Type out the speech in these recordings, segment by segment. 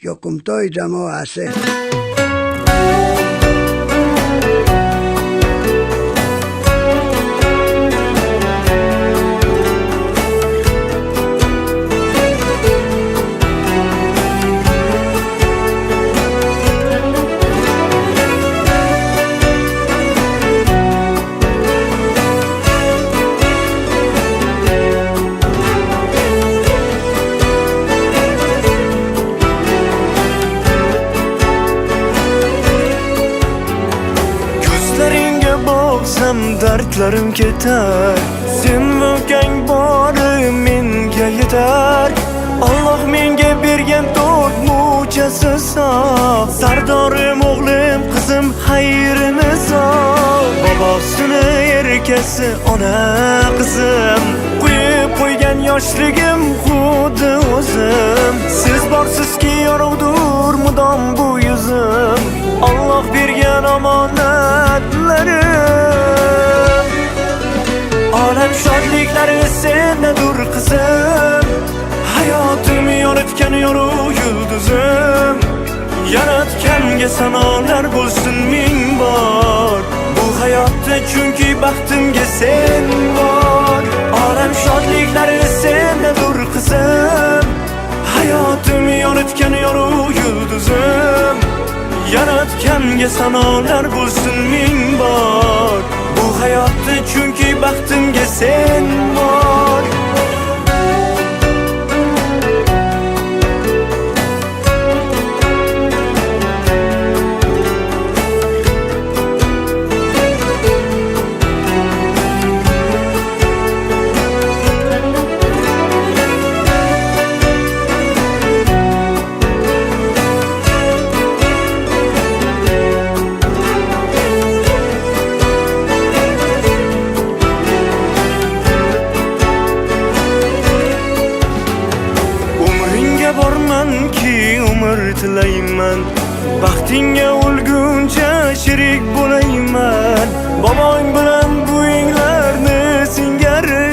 Yoqimtoy jamoasi. Dardlarim ketar, sen bo'lgan bori menga yetar. Alloh menga bergan to'rt mo'jiza so'z. Sardorim o'g'lim, qizim xayrini so'z. Bobosini erkasi ona qizim, qo'yib qo'ygan yoshligim xuddi o'zim. Siz borsizki yorug'dur mudom bu yuzim. Alloh bergan omonatlarim, olam shodliklari sendadur qizim. Hayotim yoritgan yorug' yulduzim. Yaratganga sanolar bo'lsin ming bor. Bu hayotda chunki baxtimga sen bor. Olam shodliklari sendadur qizim. Hayotim yoritgan yorug' yulduzim. Yaratganga sanolar bo'lsin ming bor. Bu hayotda chunki baxtimga sen bor. Tilayman, baxtingga o'lguncha sherik bo'layman. Bobong bilan buvinglarni singari,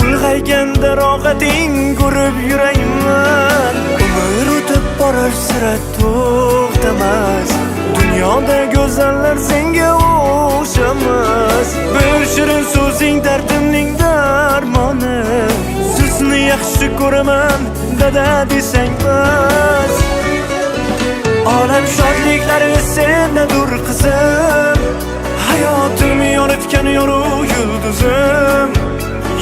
ulg'ayganda rohating ko'rib yurayman. Umr o'tib borar sira to'xtamas, dunyoda go'zallar senga o'xshamas. Bir shirin so'zing dardimning darmoni, sizni yaxshi ko'raman dada desang bas. Olam shodliklari sendadur qizim. Hayotim yoritgan yorug' yulduzim.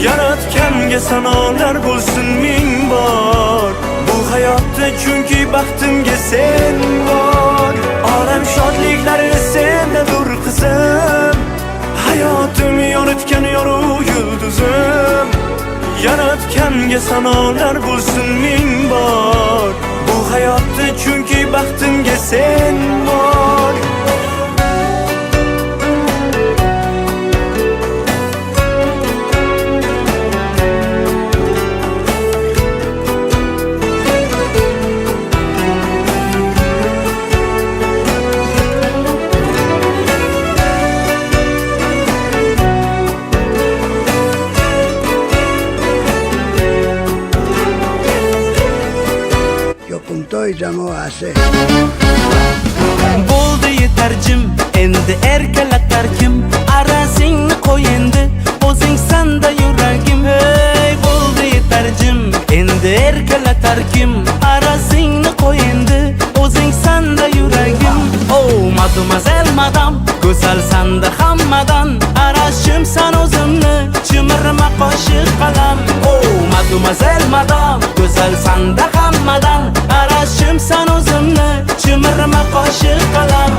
Yaratganga sanolar bo'lsin ming bor. Bu hayotda chunki baxtimga sen bor. Olam shodliklari sendadur qizim. Hayotim yoritgan yorug' yulduzim. Yaratganga sanolar bo'lsin ming bor. Bu hayotda chunki baxtimga sen bor. Yoqimtoy jamoasi. Bo'ldi yetarjim, endi erkalatar kim? Arasingni qo'y endi, o'zing sanda yuragim. Hey, bo'ldi yetarjim, endi erkalatar kim? Arasingni qo'y endi, o'zing sanda yuragim. Oh, mademoiselle madam, go'zal sanda hammadan. Arashimsan o'zimni, chimirma qoshiq qalam. Oh, mademoiselle madam, go'zal sanda hammadan. Arashimsan o'zimni, chimirma qoshiq qalam.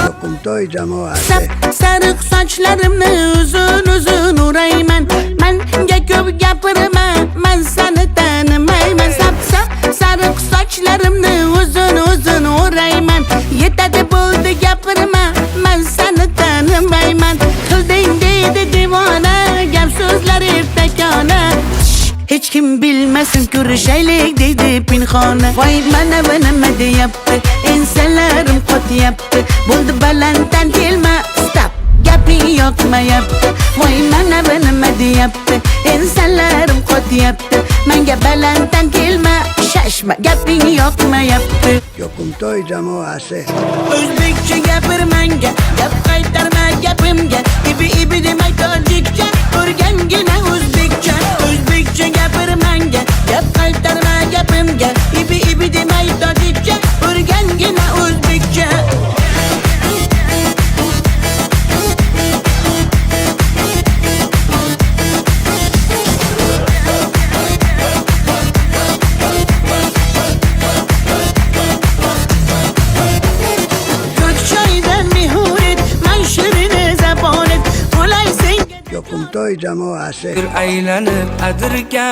Yoqimtoy jamoasi. Sariq sochlarimni uzun uzun o'rayman. Menga ko'p gapirma, men seni tanimayman. Sariq sochlarimni uzun uzun o'rayman. Yetadi bo'ldi gapirma, men seni tanimayman. Qilding deydi hech kim bilmasin ko'rishaylik deydi pinhona. Voy mana va nima deyapti, ensalarim qotyapti. Bo'ldi balanddan kelma, stop, gaping yoqmayapti. Voy mana va nima deyapti, ensalarim qotyapti. Menga balanddan kelma, shashma, gaping yoqmayapti. Yokum to'y jamoasi. O'zbekcha gapir menga, gap qaytarma gapimga. Ibi demay tojikcha, o'rgangina o'zbekcha. O'zbekcha gapir menga, gap qaytarma gapimga. Ibi demay tojikcha, o'rgangina o'zbekcha. Yokum to'y jamoasi. Bir aylanib adirga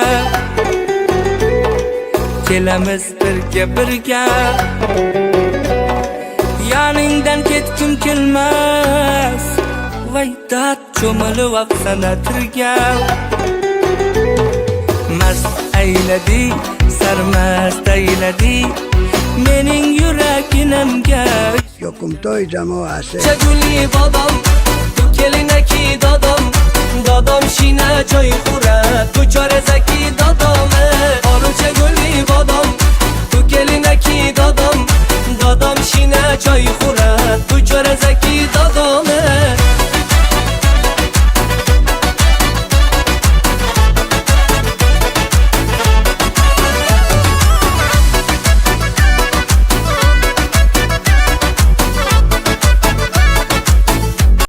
kelamiz birga yoningdan ketkim kelmas. Voy dard cho'milib oqsana tirga mast ayladi sarmast ayladi mening yuraginimga. Yokum to'y jamoasi. Chaguli bodom kelinaki dodom shina joy